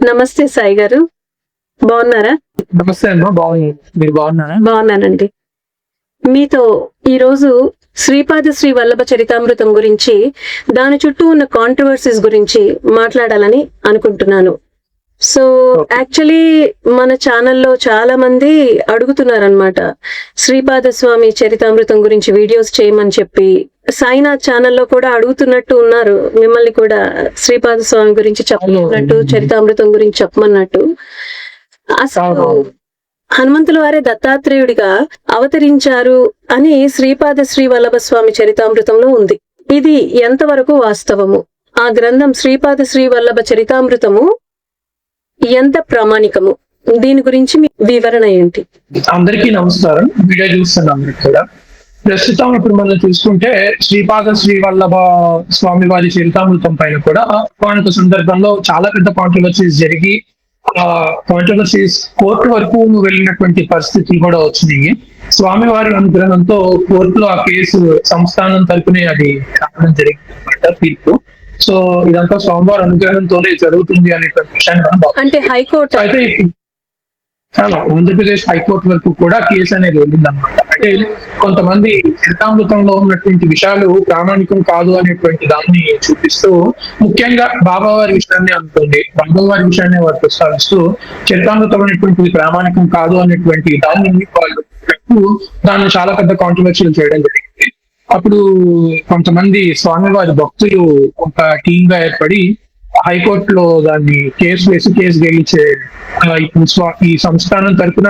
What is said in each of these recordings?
నమస్తే సాయి గారు, బాగున్నారా? నమస్తే అమ్మా, బాగుంది. మీరు బాగున్నారా? బాగున్నానండి. మీతో ఈరోజు శ్రీపాద శ్రీ వల్లభ చరితామృతం గురించి, దాని చుట్టూ ఉన్న కాంట్రవర్సీస్ గురించి మాట్లాడాలని అనుకుంటున్నాను. సో యాక్చువల్లీ మన ఛానల్లో చాలా మంది అడుగుతున్నారనమాట, శ్రీపాద స్వామి చరితామృతం గురించి వీడియోస్ చేయమని చెప్పి. సాయినాథ్ ఛానల్లో కూడా అడుగుతున్నట్టు ఉన్నారు, మిమ్మల్ని కూడా శ్రీపాద స్వామి గురించి చెప్పమన్నట్టు, చరితామృతం గురించి చెప్పమన్నట్టు. అసలు హనుమంతుల వారే దత్తాత్రేయుడిగా అవతరించారు అని శ్రీపాద శ్రీ వల్లభ స్వామి చరితామృతంలో ఉంది. ఇది ఎంతవరకు వాస్తవము? ఆ గ్రంథం శ్రీపాద శ్రీ వల్లభ చరితామృతము ఎంత ప్రామాణికము? దీని గురించి మీ వివరణ ఏంటి? అందరికీ నమస్కారం. వీడియో చూస్తున్న అందరికి కూడా. ప్రస్తుతం ఇప్పుడు మనం చూసుకుంటే శ్రీపాద శ్రీ వల్లభ స్వామి వారి చరితామృతం పైన కూడా ఒక సందర్భంలో చాలా పెద్ద కాంట్రవర్సీస్ జరిగి ఆ కాంట్రవర్సీస్ కోర్టు వరకు వెళ్ళినటువంటి పరిస్థితులు కూడా వచ్చినాయి. స్వామివారి అనుగ్రహంతో కోర్టులో ఆ కేసు సంస్థానం తరపునే అది రావడం జరిగింది తీర్పు. సో ఇదంతా స్వామివారి అనుగ్రహంతోనే జరుగుతుంది అనేటువంటి విషయాన్ని అంటే హైకోర్టు అయితే ఆంధ్రప్రదేశ్ హైకోర్టు వరకు కూడా కేసు అనేది వెళ్ళిందన్నమాట. అంటే కొంతమంది చరితామృతంలో ఉన్నటువంటి విషయాలు ప్రామాణికం కాదు అనేటువంటి దాన్ని చూపిస్తూ, ముఖ్యంగా బాబావారి విషయాన్ని అనుకోండి, బాబావారి విషయాన్ని వారు ప్రస్తావిస్తూ చరితామృతం అనేటువంటిది ప్రామాణికం కాదు అనేటువంటి దాన్ని వాళ్ళు దాన్ని చాలా పెద్ద కాంట్రవర్షియల్ చేయడం జరిగింది. అప్పుడు కొంతమంది స్వామివారి భక్తులు ఒక టీమ్ గా ఏర్పడి హైకోర్టులో దాన్ని కేసు వేసి కేసు గెలిచే ఈ సంస్థానం తరఫున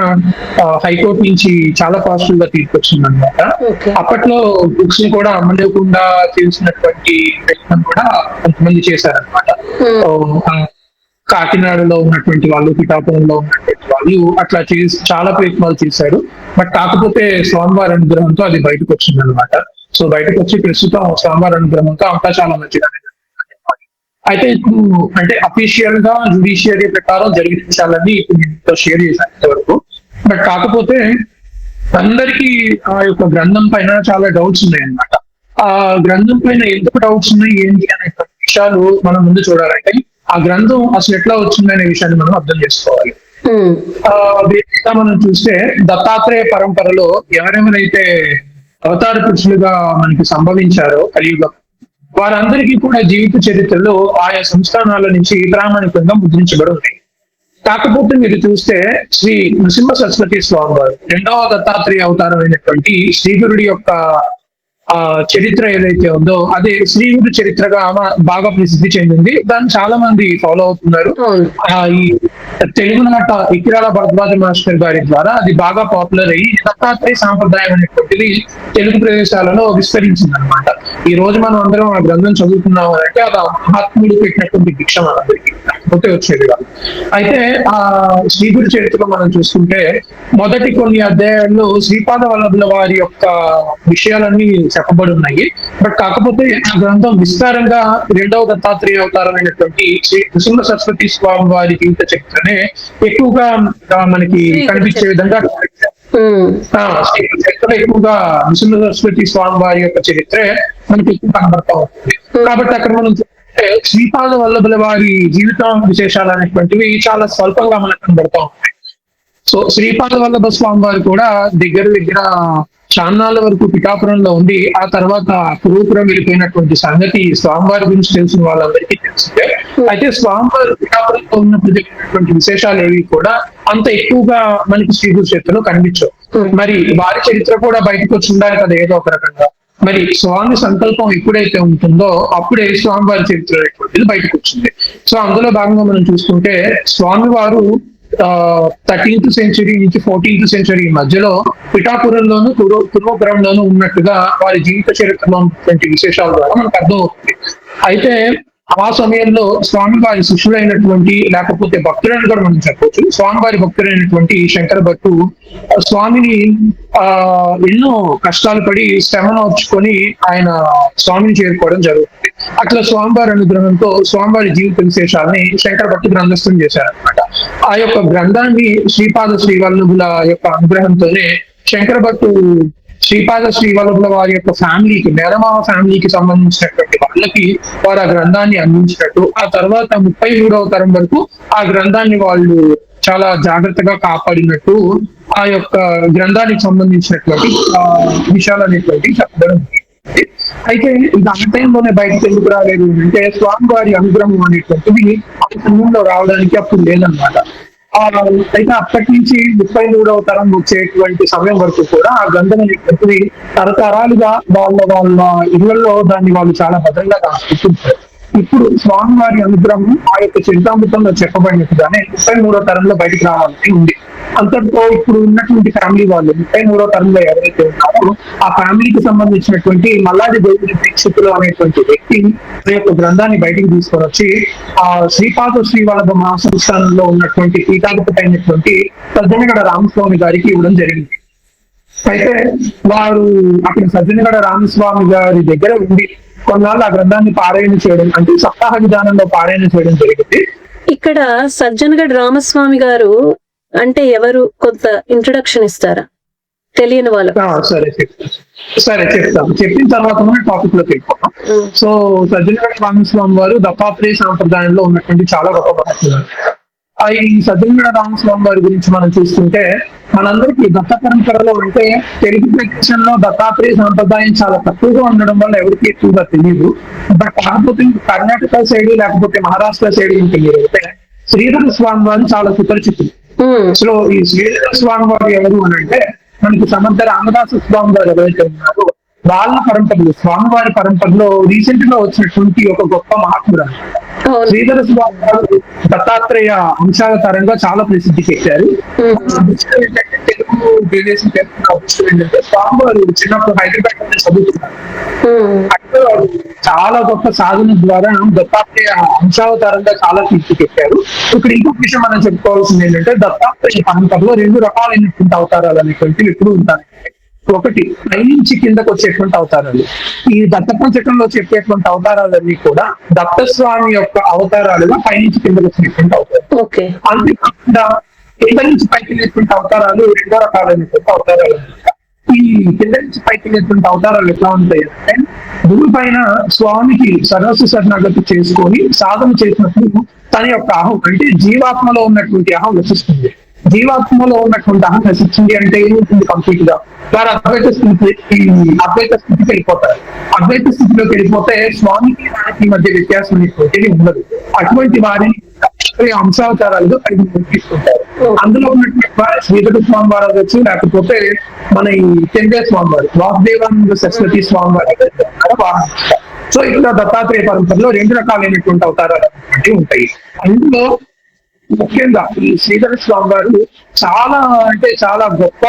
హైకోర్టు నుంచి చాలా పాజిటివ్ గా తీర్పు వచ్చింది అనమాట. అప్పట్లో బుక్స్ ని కూడా అమ్మలేకుండా చేసినటువంటి ప్రయత్నం కూడా కొంతమంది చేశారనమాట. కాకినాడలో ఉన్నటువంటి వాళ్ళు, పిఠాపురంలో ఉన్నటువంటి వాళ్ళు అట్లా చేసి చాలా ప్రయత్నాలు చేశారు. బట్ కాకపోతే స్వామివారి అనుగ్రహంతో అది బయటకు వచ్చింది అనమాట. సో బయటకు వచ్చి ప్రస్తుతం స్వామివారి అనుగ్రహంతో అంతా చాలా మంచిగా. అయితే ఇప్పుడు అంటే అఫీషియల్ గా జ్యుడిషియరీ ప్రకారం జరిగిన విషయాలన్నీ ఇప్పుడు మీతో షేర్ చేశాను ఇంతవరకు. బట్ కాకపోతే అందరికీ ఆ యొక్క గ్రంథం పైన చాలా డౌట్స్ ఉన్నాయన్నమాట. ఆ గ్రంథం పైన ఎందుకు డౌట్స్ ఉన్నాయి ఏంటి అనే విషయాలు మనం ముందు చూడాలంటే, ఆ గ్రంథం అసలు ఎట్లా వచ్చింది అనే విషయాన్ని మనం అర్థం చేసుకోవాలి. మనం చూస్తే దత్తాత్రేయ పరంపరలో ఎవరెవరైతే అవతార పురుషులుగా మనకి సంభవించారో కలియుగం, వారందరికీ కూడా జీవిత చరిత్రలో ఆయా సంస్థానాల నుంచి ప్రామాణికంగా ముద్రించబడి ఉన్నాయి. కాకపోతే మీరు చూస్తే శ్రీ నృసింహ సరస్వతి స్వామి వారు రెండవ దత్తాత్రేయ అవతారం అయినటువంటి శ్రీగురుడి యొక్క చరిత్ర ఏదైతే ఉందో అదే శ్రీగురు చరిత్రగా బాగా ప్రసిద్ధి చెందింది. దాన్ని చాలా మంది ఫాలో అవుతున్నారు. ఈ తెలుగునాట ఇకిరాల భరద్వాజ మాస్టర్ గారి ద్వారా అది బాగా పాపులర్ అయ్యి దత్తాత్రేయ సాంప్రదాయం అనేటువంటిది తెలుగు ప్రదేశాలలో విస్తరించింది అనమాట. ఈ రోజు మనం అందరం ఆ గ్రంథం చదువుతున్నాం అంటే అది మహాత్ముడు పెట్టినటువంటి భిక్ష మనందరికీ, కాకపోతే వచ్చేది కాదు. అయితే ఆ శ్రీగురు చరిత్రలో మనం చూసుకుంటే మొదటి కొన్ని అధ్యాయాల్లో శ్రీపాద వల్లభుల వారి యొక్క విషయాలన్నీ చెప్పబడి ఉన్నాయి. బట్ కాకపోతే ఆ గ్రంథం విస్తారంగా రెండవ దత్తాత్రేయ అవతారం అయినటువంటి శ్రీ నృసింహ సరస్వతి స్వామి వారి జీవిత చరిత్రనే ఎక్కువగా మనకి కనిపించే విధంగా చరిత్ర ఎక్కువగా నృసింహ సరస్వతి స్వామి వారి యొక్క చరిత్రే మనకి ఎక్కువ కనబడతా ఉంటుంది. కాబట్టి అక్కడ మనం శ్రీపాద వల్లభుల వారి జీవితం విశేషాలు అనేటువంటివి చాలా స్వల్పంగా మనకు కనబడతా ఉంటాయి. సో శ్రీపాద వల్లభ స్వామి వారు కూడా దగ్గర దగ్గర చాన్నాళ్ళ వరకు పిఠాపురంలో ఉండి ఆ తర్వాత కురుపురం వెళ్ళిపోయినటువంటి సంగతి స్వామివారి గురించి తెలిసిన వాళ్ళందరికీ తెలిసిందే. అయితే స్వామివారు పిఠాపురంలో ఉన్నప్పుడు జరిగినటువంటి విశేషాలు ఏవి కూడా అంత ఎక్కువగా మనకి శ్రీగురు చరిత్రలో కనిపించవు. మరి వారి చరిత్ర కూడా బయటకు వచ్చి ఉండాలి కదా ఏదో ఒక రకంగా. మరి స్వామి సంకల్పం ఎప్పుడైతే ఉంటుందో అప్పుడే స్వామివారి చరిత్ర అనేటువంటిది బయటకు వచ్చింది. సో అందులో భాగంగా మనం చూసుకుంటే స్వామివారు 13th సెంచరీ నుంచి 14th సెంచరీ మధ్యలో పిఠాపురంలోను కురుపురంలోను ఉన్నట్టుగా వారి జీవిత చరిత్రలో ఉన్నటువంటి విశేషాల ద్వారా మనకు అర్థం అవుతుంది. అయితే ఆ సమయంలో స్వామివారి శిష్యులైనటువంటి లేకపోతే భక్తులను కూడా మనం చెప్పవచ్చు, స్వామివారి భక్తులైనటువంటి శంకర భట్టు స్వామిని ఎన్నో కష్టాలు పడి శ్రమను వచ్చుకొని ఆయన స్వామిని చేరుకోవడం జరుగుతుంది. అట్లా స్వామివారి అనుగ్రహంతో స్వామివారి జీవిత విశేషాలని శంకర భట్టు గ్రంథస్థం చేశారనమాట. ఆ యొక్క గ్రంథాన్ని శ్రీపాద శ్రీ వల్లభుల యొక్క అనుగ్రహంతోనే శంకర భట్టు శ్రీపాద శ్రీవల్లభుల వారి యొక్క ఫ్యామిలీకి, మేనమామ ఫ్యామిలీకి సంబంధించినటువంటి వాళ్ళకి వారు ఆ గ్రంథాన్ని అందించినట్టు, ఆ తర్వాత 33వ తరం వరకు ఆ గ్రంథాన్ని వాళ్ళు చాలా జాగ్రత్తగా కాపాడినట్టు ఆ యొక్క గ్రంథానికి సంబంధించినటువంటి విషయాలు అనేటువంటి చెప్పడం జరిగింది. అయితే ఇది ఆ టైంలోనే బయటకు ఎందుకు రాలేదు అంటే స్వామివారి అనుగ్రహం అనేటువంటిది ఆ సమయంలో రావడానికి అప్పుడు లేదనమాట. అయితే అప్పటి నుంచి 33వ తరం వచ్చేటువంటి సమయం వరకు కూడా ఆ గ్రంథం అనేటువంటిది తరతరాలుగా వాళ్ళ ఇళ్లలో దాన్ని వాళ్ళు చాలా భద్రంగా దాచుకుంటారు. ఇప్పుడు స్వామివారి అనుగ్రహం ఆ యొక్క చరితామృతంలో చెప్పబడినట్టుగానే 33వ తరంలో బయటకు రావాలని ఉంది. అంతటితో ఇప్పుడు ఉన్నటువంటి ఫ్యామిలీ వాళ్ళు 33వ తరంలో ఎవరైతే ఉన్నారో ఆ ఫ్యామిలీకి సంబంధించినటువంటి మల్లాది దేవుడి దీక్షితులు అనేటువంటి వ్యక్తి ఆ యొక్క గ్రంథాన్ని బయటికి తీసుకొని వచ్చి ఆ శ్రీపాద శ్రీవల్లభ మహాసంస్థానంలో ఉన్నటువంటి పీఠాధిపతి అయినటువంటి సజ్జనగడ రామస్వామి గారికి ఇవ్వడం జరిగింది. అయితే వారు అక్కడ సజ్జనగడ రామస్వామి గారి దగ్గర ఉండి కొన్నాళ్ళు ఆ గ్రంథాన్ని పారాయణ చేయడం, అంటే సప్తాహ విధానంలో పారాయణ చేయడం జరిగింది. ఇక్కడ సజ్జనగఢ్ రామస్వామి గారు అంటే ఎవరు, కొంత ఇంట్రొడక్షన్ ఇస్తారా తెలియని వాళ్ళకు? సరే చెప్తాను. చెప్పిన తర్వాత మనం టాపిక్ లోకి వెళ్ళిపోతాం. సో సజ్జనగఢ రామస్వామి వారు దత్తాత్రేయ సాంప్రదాయంలో ఉన్నటువంటి చాలా గొప్ప మహత్తులు. ఈ సజ్జనగఢ రామస్వామి వారి గురించి మనం చూస్తుంటే మనందరికీ దత్త పరంపరలో అంటే తెలుగు ప్రదేశంలో దత్తాత్రేయ సాంప్రదాయం చాలా తక్కువగా ఉండడం వల్ల ఎవరికి ఎక్కువగా తెలియదు. బట్ కాకపోతే కర్ణాటక సైడ్ లేకపోతే మహారాష్ట్ర సైడ్ తెలియదు. అంటే శ్రీధర స్వామి వారు చాలా సుపరిచితులు. సో ఈ శ్రీధర స్వామి వారు ఎవరు అని అంటే మనకి సమర్థ రామదాస స్వామి వారు ఎవరైతే ఉన్నారో వాళ్ళ పరంపరలో, స్వామివారి పరంపరలో రీసెంట్ గా వచ్చినటువంటి ఒక గొప్ప మహాత్ముడు. శ్రీధర స్వామి వారు దత్తాత్రేయ అంశాల తరంగా చాలా ప్రసిద్ధికి ఎక్కారు. తెలుగు విదేశీ ఏంటంటే స్వామివారు చిన్నప్పుడు హైదరాబాద్ లో చదువుతున్నారు. అంటే చాలా గొప్ప సాధన ద్వారా దత్తాత్రేయ అంశావతారంగా చాలా కీర్తికెక్కారు. ఇక్కడ ఇంకొక విషయం మనం చెప్పుకోవాల్సింది ఏంటంటే దత్తాత్రేయ పరంపరలో 2 రకాలైనటువంటి అవతారాలు అనేటువంటివి ఎప్పుడు ఉంటాయి. ఒకటి పైనుంచి కిందకు వచ్చేటువంటి అవతారాలు. ఈ దత్త పంచకంలో చెప్పేటువంటి అవతారాలన్నీ కూడా దత్తస్వామి యొక్క అవతారాలుగా పైనుంచి కిందకు వచ్చినటువంటి అవతారాలు. అంతేకాకుండా కింద నుంచి పైకి వెళ్ళేటువంటి అవతారాలు 2 రకాలైనటువంటి అవతారాలు. ఈ కింద నుంచి పైకి వెళ్ళేటువంటి అవతారాలు ఎట్లా ఉంటాయి అంటే భూమి పైన స్వామికి సర్వస్వ శరణాగతి చేసుకొని సాధన చేసినప్పుడు తన యొక్క అహం అంటే జీవాత్మలో ఉన్నటువంటి అహం నశిస్తుంది. జీవాత్మలో ఉన్నటువంటి అహం నశించింది అంటే ఏముంటుంది? కంప్లీట్ గా వారు అద్వైత స్థితికి వెళ్ళిపోతారు. అద్వైత స్థితిలోకి వెళ్ళిపోతే స్వామికి దానికి మధ్య వ్యత్యాసం అనేటువంటిది ఉండదు. అటువంటి వారిని అంశావతారాలుగా తీసుకుంటారు. అందులో ఉన్నటువంటి శ్రీధర స్వామి వారు అవ్వచ్చు, లేకపోతే మన ఈ చెందే స్వామి వారు, వాసుదేవానంద సరస్వతి స్వామి వారు. సో ఇక్కడ దత్తాత్రేయ పరంపరలో 2 రకాలైనటువంటి అవతారాలు ఉంటాయి. అందులో ముఖ్యంగా ఈ శ్రీధర స్వామి వారు చాలా అంటే చాలా గొప్ప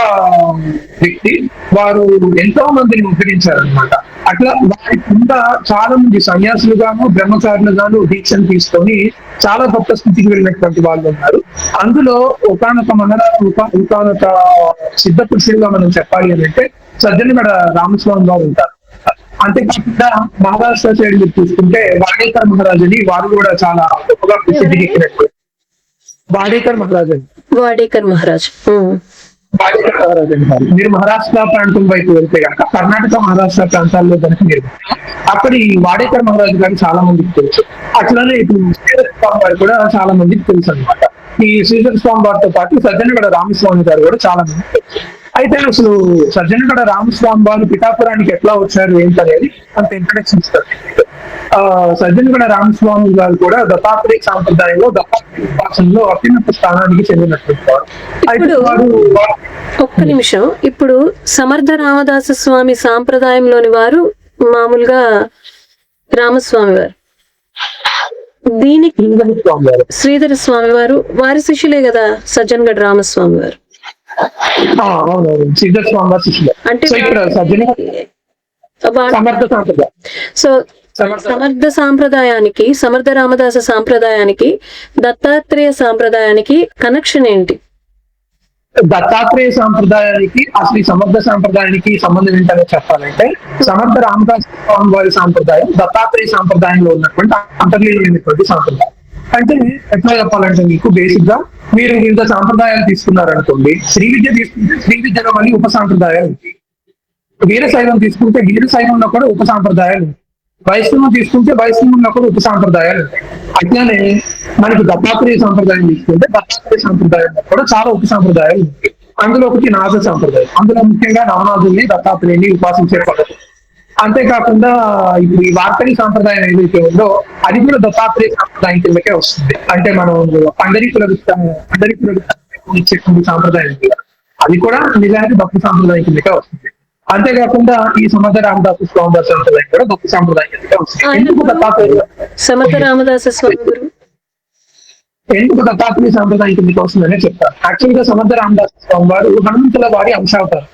వ్యక్తి. వారు ఎంతో మందిని ఉద్ధరించారనమాట. అట్లా వారి కింద చాలా మంది సన్యాసులుగాను బ్రహ్మచారులుగాను దీక్షను తీసుకొని చాలా గొప్ప స్థితికి వెళ్ళినటువంటి వాళ్ళు ఉన్నారు. అందులో ఒకనొక సిద్ధ పురుషులుగా మనం చెప్పాలి అని అంటే సజ్జనగడ రామస్వామి వారు ఉంటారు. అంతేకాకుండా మహారాష్ట్ర సైడ్ మీరు చూసుకుంటే వాడేకర్ మహారాజ్ అని, వారు కూడా చాలా గొప్పగా ప్రసిద్ధికి ఎక్కినట్టు. వాడేకర్ మహారాజ్ అంటారు. మీరు మహారాష్ట్ర ప్రాంతం వైపు వెళ్తే కనుక కర్ణాటక మహారాష్ట్ర ప్రాంతాల్లో కనుక మీరు అక్కడ ఈ వాడేకర్ మహారాజు గారు చాలా మందికి తెలుసు. అట్లనే ఇప్పుడు శ్రీధర స్వామి వారు కూడా చాలా మందికి తెలుసు అనమాట. ఈ శ్రీధర స్వామి వారితో పాటు సజ్జనగడ రామస్వామి గారు కూడా చాలా మందికి తెలుసు. అయితే అసలు సజ్జనగడ రామస్వామి వారు పిఠాపురానికి ఎట్లా వచ్చారు ఏంటనేది అంత ఇంట్రడక్షన్ ఇస్తారు. సజ్జనగడ రామస్వామి గారు కూడా దత్తాత్రేయ సాంప్రదాయంలో దత్తాత్రేయ ఉపాసనలో అత్యున్నత స్థానానికి చెందినటువంటి వారు. ఒక్క నిమిషం, ఇప్పుడు సమర్థ రామదాస స్వామి సాంప్రదాయంలోని వారు మామూలుగా రామస్వామి వారు, దీనికి శ్రీధర స్వామి వారు వారి శిష్యులే కదా సజ్జనగడ రామస్వామి వారు. శ్రీధర స్వామి వారి శిష్యులే. అంటే సో సమర్థ సాంప్రదాయానికి, సమర్థ రామదాస సాంప్రదాయానికి, దత్తాత్రేయ సాంప్రదాయానికి కనెక్షన్ ఏంటి? దత్తాత్రేయ సాంప్రదాయానికి అసలు సమర్థ సాంప్రదాయానికి సంబంధం ఏంటనే చెప్పాలంటే సమర్థ రామదాస స్వామి వారి సాంప్రదాయం దత్తాత్రేయ సాంప్రదాయంలో ఉన్నటువంటి అంతర్లీనమైనటువంటి సాంప్రదాయం. అంటే ఎట్లా చెప్పాలంటే మీకు బేసిక్ గా మీరు వివిధ సాంప్రదాయాలు తీసుకున్నారనుకోండి, శ్రీ విద్య తీసుకుంటే శ్రీ విద్యలో మళ్ళీ ఉప సాంప్రదాయాలు ఉంటాయి. వీరశైవం తీసుకుంటే వీరశైవంలో కూడా ఉప సాంప్రదాయాలు ఉంటాయి. వైష్ణవం తీసుకుంటే వైష్ణవంలో కూడా ఉప సాంప్రదాయాలు ఉంటాయి. అట్లానే మనకి దత్తాత్రేయ సాంప్రదాయం తీసుకుంటే దత్తాత్రేయ సాంప్రదాయంలో కూడా చాలా ఉప సాంప్రదాయాలు ఉంటాయి. అందులో ఒకటి నాగ సాంప్రదాయం. అందులో ముఖ్యంగా నవనాథుల్ని దత్తాత్రేయుని ఉపాసించే పద్ధతి. అంతేకాకుండా ఇప్పుడు ఈ వార్కరీ సాంప్రదాయం ఏదైతే ఉందో అది కూడా దత్తాత్రేయ సాంప్రదాయం కిందకే వస్తుంది. అంటే మనం పండరీకుల ఇచ్చేటువంటి సాంప్రదాయం ఉంది కదా, అది కూడా నిజానికి భక్తి సాంప్రదాయం కిందకే వస్తుంది. అంతేకాకుండా ఈ సమర్థ రామదాసు స్వామి వారి సాంప్రదాయం కూడా భక్తి సాంప్రదాయం కిందకే వస్తుంది. ఎందుకు దత్తాత్రేయ సమర్థ రామదాస స్వామి గురు ఎందుకు దత్తాత్రేయ సాంప్రదాయం కిందకి వస్తుందనే చెప్తారు. యాక్చువల్ గా సమర్థ రామదాసు స్వామి వారు హనుమంతుల వారి అంశావతారు.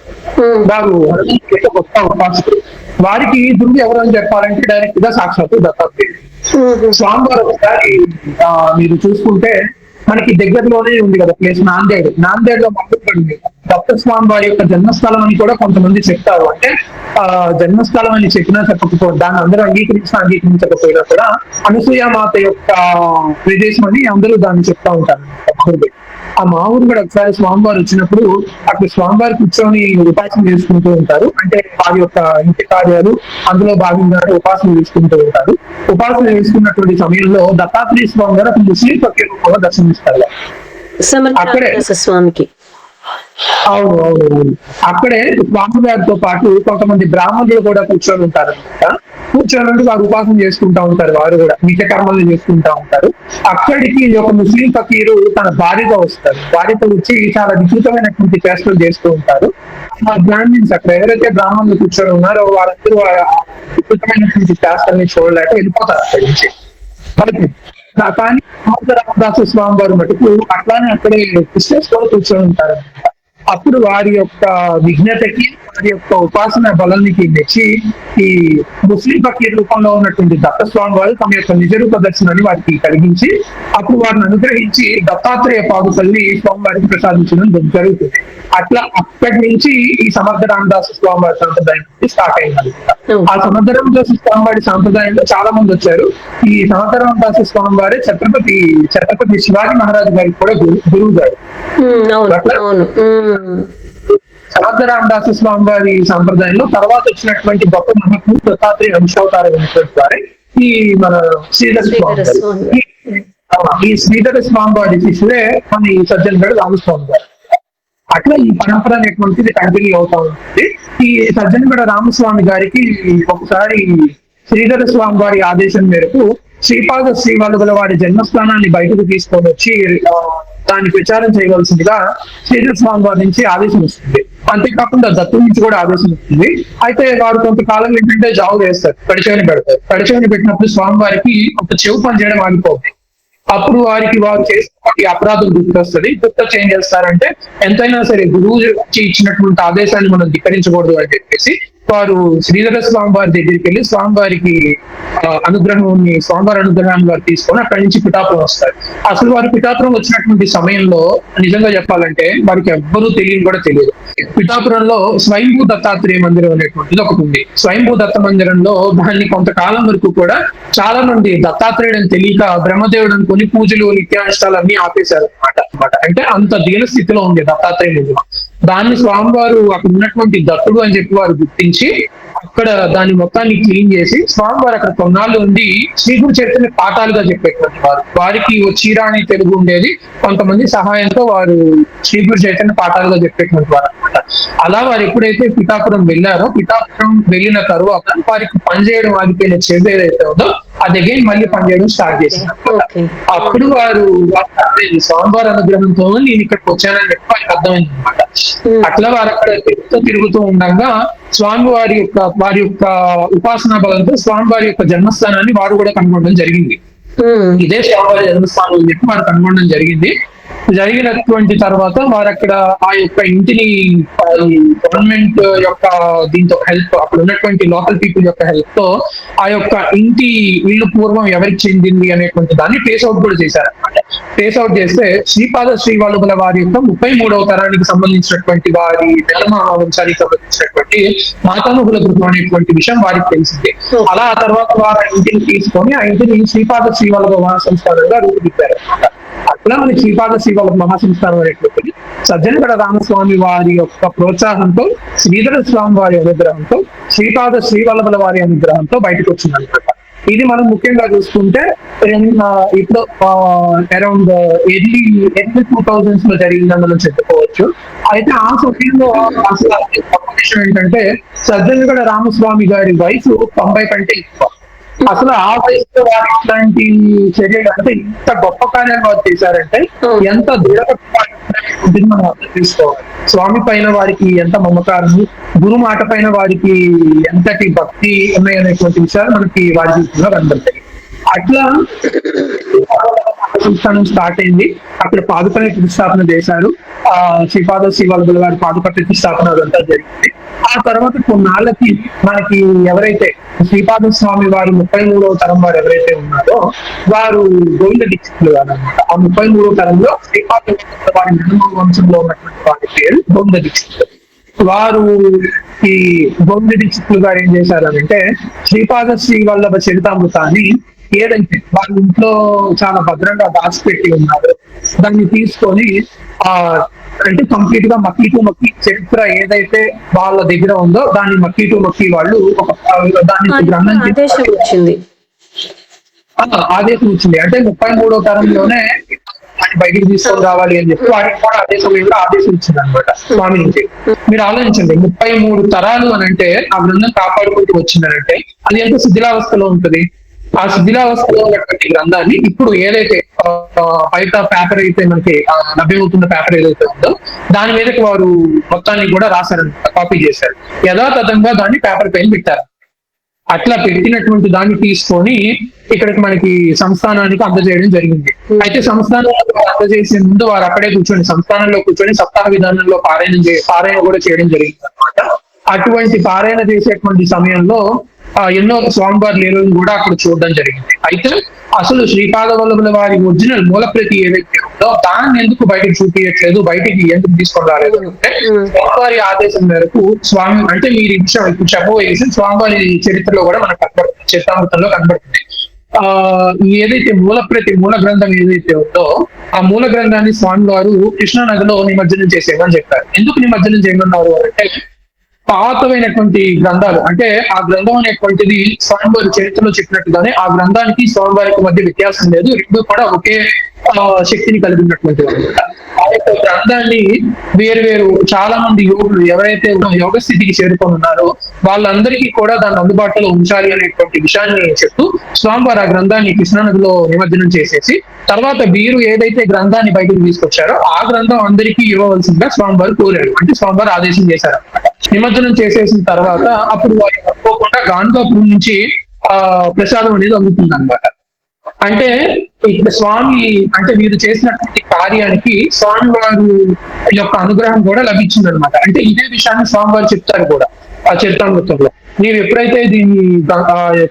వారు హనుమంతుల గొప్ప ఉపాసకులు. వారికి గురువు ఎవరు అని చెప్పాలంటే డైరెక్ట్ గా సాక్షాత్తు దత్తాత్రేయుడు. స్వామివారు ఒకసారి మీరు చూసుకుంటే మనకి దగ్గరలోనే ఉంది కదా ప్లేస్ నాందేడ్. నాందేడ్ లో మొదలుపడింది దత్త స్వామి వారి యొక్క జన్మస్థలం అని కూడా కొంతమంది చెప్తారు. అంటే జన్మస్థలం అని చెప్పినా చెప్పకపోతే దాన్ని అందరూ అంగీకరించకపోయినా కూడా అనసూయామాత యొక్క ప్రదేశం అని అందరూ దాన్ని చెప్తా ఉంటారు. ఆ మా ఊరు కూడా ఒకసారి స్వామివారు వచ్చినప్పుడు అక్కడ స్వామివారి కూర్చొని ఉపాసన చేసుకుంటూ ఉంటారు. అంటే వారి యొక్క ఇంటి కార్యాలు అందులో భాగంగా ఉపాసన చేసుకుంటూ ఉంటారు. ఉపాసన చేసుకున్నటువంటి సమయంలో దత్తాత్రేయ స్వామి గారు ఒక ముస్లిం పక్షి రూపంలో దర్శనమిస్తారు. అక్కడే స్వామికి అవును అవును అక్కడే స్వామి గారితో పాటు కొంతమంది బ్రాహ్మణులు కూడా కూర్చొని ఉంటారు అనమాట. కూర్చొని వారు ఉపాసన చేసుకుంటా ఉంటారు. వారు కూడా నిత్య కర్మలు చేసుకుంటా ఉంటారు. అక్కడికి ఒక ముస్లిం ఫకీరు తన భార్యతో వస్తారు. భార్యతో వచ్చి చాలా వికృతమైనటువంటి చేష్టలు చేస్తూ ఉంటారు. బ్రాహ్మణ్స్ అక్కడ ఎవరైతే బ్రాహ్మణులు కూర్చొని ఉన్నారో వారందరూ వికృతమైనటువంటి చేష్టల్ని చూడలేక వెళ్ళిపోతారు అక్కడి నుంచి. కానీ రామదాసు స్వామి వారు మటుకు అట్లానే అక్కడే విశ్లేషణ కూర్చొని ఉంటారు. అప్పుడు వారి యొక్క విఘ్నతకి వారి యొక్క ఉపాసన బలానికి మెచ్చి ఈ ముస్లిం ఫకీర్ రూపంలో ఉన్నటువంటి దత్త స్వామి వారు తమ యొక్క నిజ రూప దర్శనాన్ని వారికి కలిగించి అప్పుడు వారిని అనుగ్రహించి దత్తాత్రేయ పాదుకల్ని స్వామివారికి ప్రసాదించడం జరుగుతుంది. అట్లా అక్కడి నుంచి ఈ సమర్థ రామదాసు స్వామి వారి సాంప్రదాయం స్టార్ట్ అయింది. ఆ సమర్థ రామదాసు స్వామి వారి సాంప్రదాయంలో చాలా మంది వచ్చారు. ఈ సమర్థ రామదాసు స్వామి వారే ఛత్రపతి శివాజీ మహారాజు గారికి కూడా గురువు గారు. సమర్థ రామదాసు స్వామి వారి సాంప్రదాయంలో తర్వాత వచ్చినటువంటి గొప్ప మహాత్ముడు దత్తాత్రేయ అంశావతారం అయినటువంటి వారే ఈ మన శ్రీధర స్వామి. ఈ శ్రీధర స్వామి వారి శిష్యుడే మన ఈ సజ్జనగఢ రామస్వామి గారు. అట్లా ఈ పరంపర అనేటువంటిది కంటిన్యూ అవుతా ఉంటుంది. ఈ సజ్జనగఢ రామస్వామి గారికి ఒకసారి శ్రీధర స్వామి వారి ఆదేశం మేరకు శ్రీపాద శ్రీవల్లభుల వారి జన్మస్థానాన్ని బయటకు తీసుకొని వచ్చి దాన్ని ప్రచారం చేయవలసిందిగా శ్రీధర స్వామి వారి నుంచి ఆదేశం వస్తుంది. అంతేకాకుండా దత్తు నుంచి కూడా ఆదేశం వస్తుంది. అయితే వారు కొంతకాలం ఏంటంటే జాబ్ వేస్తారు, కడిచెవిని పెడతారు. కడిచెవిని పెట్టినప్పుడు స్వామి వారికి ఒక చెవు పని చేయడం ఆగిపోతుంది. అప్పుడు వారికి వారు చేసిన అపరాధం గుర్తొస్తుంది. గుర్తొచ్చి ఏం చేస్తారంటే ఎంతైనా సరే గురువు ఇచ్చినటువంటి ఆదేశాన్ని మనం ధిక్కరించకూడదు అని చెప్పేసి వారు శ్రీధర స్వామి వారి దగ్గరికి వెళ్ళి స్వామివారికి స్వామివారి అనుగ్రహాన్ని వారు తీసుకొని అక్కడి నుంచి పిఠాపురం వస్తారు. అసలు వారి పిఠాపురం వచ్చినటువంటి సమయంలో నిజంగా చెప్పాలంటే వారికి ఎవ్వరూ తెలియని కూడా తెలియదు. పిఠాపురంలో స్వయంభూ దత్తాత్రేయ మందిరం అనేటువంటిది ఒకటి ఉంది. స్వయంభూ దత్త మందిరంలో దాన్ని కొంతకాలం వరకు కూడా చాలా మంది దత్తాత్రేయుడు అని తెలియక బ్రహ్మదేవుడు అనుకుని పూజలు నిత్యానుష్ఠాలు అన్ని ఆపేశారు అనమాట. అంటే అంత దీన స్థితిలో ఉంది దత్తాత్రేయ మందిరం. దాన్ని స్వామివారు అక్కడ ఉన్నటువంటి దత్తుడు అని చెప్పి వారు గుర్తించి అక్కడ దాన్ని మొత్తాన్ని క్లీన్ చేసి స్వామివారు అక్కడ కొన్నాళ్ళు ఉండి శ్రీగురు చరిత్రని పాఠాలుగా చెప్పేటువంటి వారు. వారికి చీరాని తెలుగు ఉండేది, కొంతమంది సహాయంతో వారు శ్రీగురు చరిత్రని పాఠాలుగా చెప్పేటువంటి వారు అనమాట. అలా వారు ఎప్పుడైతే పిఠాపురం వెళ్ళారో పిఠాపురం వెళ్ళిన తరువాత వారికి పనిచేయడం ఆగిపోయిన చెవి ఏదైతే ఉందో అది అగైన్ మళ్ళీ పనిచేయడం స్టార్ట్ చేశారు. అప్పుడు వారు స్వామివారి అనుగ్రహంతో నేను ఇక్కడికి వచ్చానని చెప్పి వారికి అర్థమైంది అనమాట. అట్లా వారు అక్కడ తిరుగుతూ ఉండగా వారి యొక్క ఉపాసనా బలంతో స్వామివారి యొక్క జన్మస్థానాన్ని వారు కూడా కనుగొనడం జరిగింది. ఇదే స్వామివారి జన్మస్థానం అని చెప్పి వారు కనుగొనడం జరిగింది. జరిగినటువంటి తర్వాత వారు అక్కడ ఆ యొక్క ఇంటిని గవర్నమెంట్ యొక్క దీంతో హెల్ప్, అక్కడ ఉన్నటువంటి లోకల్ పీపుల్ యొక్క హెల్ప్ తో ఆ యొక్క ఇంటి ఇల్లు పూర్వం ఎవరికి చెందింది అనేటువంటి దాన్ని ట్రేస్ అవుట్ కూడా చేశారనమాట. ట్రేస్ అవుట్ చేస్తే శ్రీపాద శ్రీవల్లభుల వారి యొక్క 33వ తరానికి సంబంధించినటువంటి వారి వంశానికి సంబంధించినటువంటి మాతానుగుల గృహం అనేటువంటి విషయం వారికి తెలిసింది. అలా ఆ తర్వాత వారు ఆ ఇంటిని తీసుకొని ఆ ఇంటిని శ్రీపాద శ్రీవల్లభ సంస్థానంగా రూపుదిద్దారనమాట. అట్లా మనకి శ్రీపాద శ్రీవల్లభ మహాసంస్థానం అనేటువంటి సజ్జనగడ రామస్వామి వారి యొక్క ప్రోత్సాహంతో, శ్రీధర స్వామి వారి అనుగ్రహంతో, శ్రీపాద శ్రీవల్లభుల వారి అనుగ్రహంతో బయటకు వచ్చింది అనమాట. ఇది మనం ముఖ్యంగా చూసుకుంటే ఇప్పుడు అరౌండ్ ఎర్లీ 2000s లో జరిగిందని మనం చెప్పుకోవచ్చు. అయితే ఆ సమయంలో అసలు విషయం ఏంటంటే సజ్జనగడ రామస్వామి గారి వయసు 90 కంటే ఎక్కువ. అసలు ఆ వయసులో వారు ఇట్లాంటి చర్యలు అంటే ఇంత గొప్ప కార్యాలు వారు చేశారంటే ఎంత దృఢపడి మనం అర్థం తీసుకోవాలి. స్వామి పైన వారికి ఎంత మమకారము, గురు మాట పైన వారికి ఎంతటి భక్తి ఉన్నాయనేటువంటి విషయాలు మనకి వారి జీవితంలో కనబడతాయి. అట్లా సంస్థానం స్టార్ట్ అయింది. అక్కడ పాదుకల ప్రతిష్టాపన చేశారు. శ్రీపాద శ్రీవల్లభుల గారి పాదుక ప్రతిష్టాపన అదంతా జరిగింది. ఆ తర్వాత కొన్నాళ్ళకి మనకి ఎవరైతే శ్రీపాద స్వామి వారి 33వ తరం వారు ఎవరైతే ఉన్నారో వారు గోవింద దీక్షితులు గారు అనమాట. ఆ 33వ తరంలో శ్రీపాద వారి నిర్మల వంశంలో ఉన్నటువంటి వారి పేరు గోవింద దీక్షితులు. వారు ఈ గోవింద దీక్షితులు గారు ఏం చేశారంటే శ్రీపాద శ్రీవల్లభ చరితామృతాన్ని ఏదైతే వాళ్ళ ఇంట్లో చాలా భద్రంగా దాచిపెట్టి ఉన్నారు దాన్ని తీసుకొని అంటే కంప్లీట్ గా మక్కీ టు మక్కీ చరిత్ర ఏదైతే వాళ్ళ దగ్గర ఉందో దాన్ని మక్కీ టు మక్కీ వాళ్ళు దాన్ని ఆదేశం వచ్చింది. అంటే 33వ తరంలోనే దాన్ని బయటికి తీసుకొని రావాలి అని చెప్పి వారికి కూడా ఆదేశం ఇచ్చింది అనమాట స్వామి నుంచి. మీరు ఆలోచించండి, 33 తరాలు అని అంటే ఆ గ్రంథం కాపాడుకుంటూ వచ్చిందనంటే అది ఎంత శిథిలావస్థలో ఉంటుంది. ఆ శిథిలావస్థలో ఉన్నటువంటి గ్రంథాన్ని ఇప్పుడు ఏదైతే బయట పేపర్ అయితే మనకి లభ్యమవుతున్న పేపర్ ఏదైతే ఉందో దాని మీదకి వారు మొత్తాన్ని కూడా రాశారనమాట, కాపీ చేశారు. యథాతథంగా దాన్ని పేపర్ పైన పెట్టారు. అట్లా పెట్టినటువంటి దాన్ని తీసుకొని ఇక్కడికి మనకి సంస్థానానికి అందజేయడం జరిగింది. అయితే సంస్థానానికి అందజేసే ముందు వారు అక్కడే సంస్థానంలో కూర్చొని సప్తాహ విధానంలో పారాయణ కూడా చేయడం జరిగింది అనమాట. అటువంటి పారాయణ చేసేటువంటి సమయంలో ఎన్నో స్వామివారి లీలలను కూడా అక్కడ చూడడం జరిగింది. అయితే అసలు శ్రీపాద వల్లభుల వారి ఒరిజినల్ మూలప్రతి ఏదైతే ఉందో దాన్ని ఎందుకు బయటకు చూపించట్లేదు, బయటికి ఎందుకు తీసుకొని రాలేదు అంటే స్వామివారి ఆదేశం మేరకు స్వామి అంటే మీరు ఇప్పుడు చెప్పబోయే స్వామివారి చరిత్రలో కూడా మనకు కనబడుతుంది, చరితామృతంలో కనబడుతుంది. ఏదైతే మూల గ్రంథం ఏదైతే ఉందో ఆ మూల గ్రంథాన్ని స్వామి వారు కృష్ణానదిలో నిమజ్జనం చేసేయమని చెప్పారు. ఎందుకు నిమజ్జనం చేయమన్నారు అంటే పాతమైనటువంటి గ్రంథాలు అంటే ఆ గ్రంథం అనేటువంటిది స్వామివారి చరిత్రలో చెప్పినట్టుగానే ఆ గ్రంథానికి స్వామివారికి మధ్య వ్యత్యాసం లేదు, రెండు కూడా ఒకే శక్తిని కలిగి ఉన్నటువంటి అనమాట. ఆ యొక్క గ్రంథాన్ని వేరు చాలా మంది యోగులు ఎవరైతే యోగ స్థితికి చేరుకొని ఉన్నారో వాళ్ళందరికీ కూడా దాన్ని అందుబాటులో ఉంచాలి అనేటువంటి విషయాన్ని చెప్తూ స్వామివారు ఆ గ్రంథాన్ని కృష్ణానదిలో నిమజ్జనం చేసేసి తర్వాత వీరు ఏదైతే గ్రంథాన్ని బయటకు తీసుకొచ్చారో ఆ గ్రంథం అందరికీ ఇవ్వవలసిందిగా స్వామివారు కోరారు, అంటే స్వామివారు ఆదేశం చేశారు అనమాట. నిమజ్జనం చేసేసిన తర్వాత అప్పుడు వారు తప్పకుండా గాంధాపురం నుంచి ప్రసాదం అనేది అందుతుంది అనమాట. అంటే ఇక్కడ స్వామి అంటే వీరు చేసినటువంటి కార్యానికి స్వామి వారు యొక్క అనుగ్రహం కూడా లభించింది అనమాట. అంటే ఇదే విషయాన్ని స్వామి వారు చెప్తారు కూడా ఆ చరితామృతంలో. నీవు ఎప్పుడైతే దీన్ని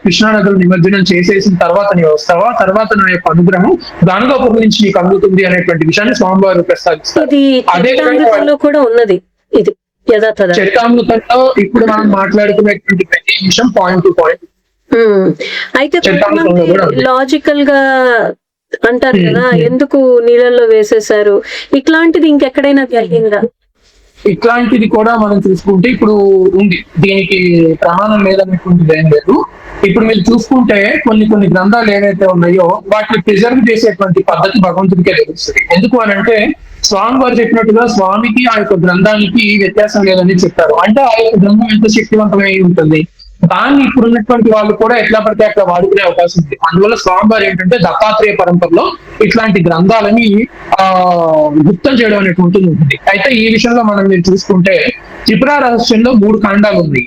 కృష్ణానదిలో నిమజ్జనం చేసేసిన తర్వాత నీవు వస్తావా, తర్వాత నా యొక్క అనుగ్రహం గాంధాపురం నుంచి నీకు అందుతుంది అనేటువంటి విషయాన్ని స్వామివారు ప్రస్తావిస్తారు. అదే కూడా ఉన్నది ఇది చరితామృతంలో ఇప్పుడు మనం మాట్లాడుకునేటువంటి ప్రతి విషయం పాయింట్ టు పాయింట్. అయితే లాజికల్ గా అంటారు కదా, ఎందుకు నీళ్ళల్లో వేసేసారు, ఇట్లాంటిది ఇంకెక్కడైనా జరిగిందా? ఇట్లాంటిది కూడా మనం చూసుకుంటే ఇప్పుడు ఉంది, దీనికి ప్రమాణం లేదనేటువంటిది ఏం లేదు. ఇప్పుడు మీరు చూసుకుంటే కొన్ని గ్రంథాలు ఏవైతే ఉన్నాయో వాటిని ప్రిజర్వ్ చేసేటువంటి పద్ధతి భగవంతుడికే తెలుస్తుంది. ఎందుకు అని అంటే స్వామి వారు చెప్పినట్టుగా స్వామికి ఆ యొక్క గ్రంథానికి వ్యత్యాసం లేదని చెప్పారు. అంటే ఆ యొక్క గ్రంథం ఎంత శక్తివంతమై ఉంటుంది, దాన్ని ఇప్పుడు ఉన్నటువంటి వాళ్ళు కూడా ఎట్లా పడితే అట్లా వాడుకునే అవకాశం ఉంది. అందువల్ల స్వామివారు ఏంటంటే దత్తాత్రేయ పరంపరలో ఇట్లాంటి గ్రంథాలని గుప్తం చేయడం అనేటువంటిది ఉంటుంది. అయితే ఈ విషయంలో మనం మీరు చూసుకుంటే త్రిపుర రహస్యంలో 3 కాండాలు ఉన్నాయి.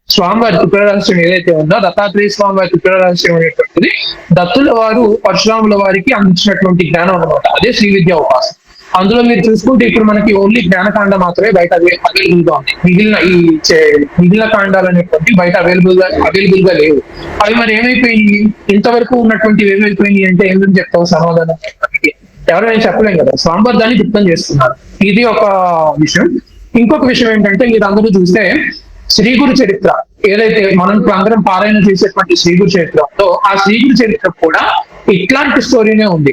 స్వామివారి త్రిపుర రహస్యం ఏదైతే ఉందో దత్తాత్రేయ స్వామివారి త్రిపుర రహస్యం అనేటువంటిది దత్తుల వారు పరశురాముల వారికి అందించినటువంటి జ్ఞానం అనమాట. అదే శ్రీ విద్యా ఉపాసన. అందులో మీరు చూసుకుంటే ఇప్పుడు మనకి ఓన్లీ జ్ఞానకాండ మాత్రమే బయట అవైలబుల్ గా ఉంది. మిగిలిన కాండాలు అనేటువంటి బయట అవైలబుల్ గా లేవు. అవి మరి ఏమైపోయింది, ఇంతవరకు ఉన్నటువంటి ఏమైపోయినాయి అంటే ఏమని చెప్తావు సమాధానం? ఎవరైనా చెప్పలేం కదా. స్వామివారు దాన్ని గుప్తం చేస్తున్నారు. ఇది ఒక విషయం. ఇంకొక విషయం ఏంటంటే మీరు అందరూ చూస్తే శ్రీగురు చరిత్ర ఏదైతే మనం ఇప్పుడు అందరం పారాయణ చేసేటువంటి శ్రీగురు చరిత్ర ఉందో ఆ శ్రీగురు చరిత్ర కూడా ఇట్లాంటి స్టోరీనే ఉంది.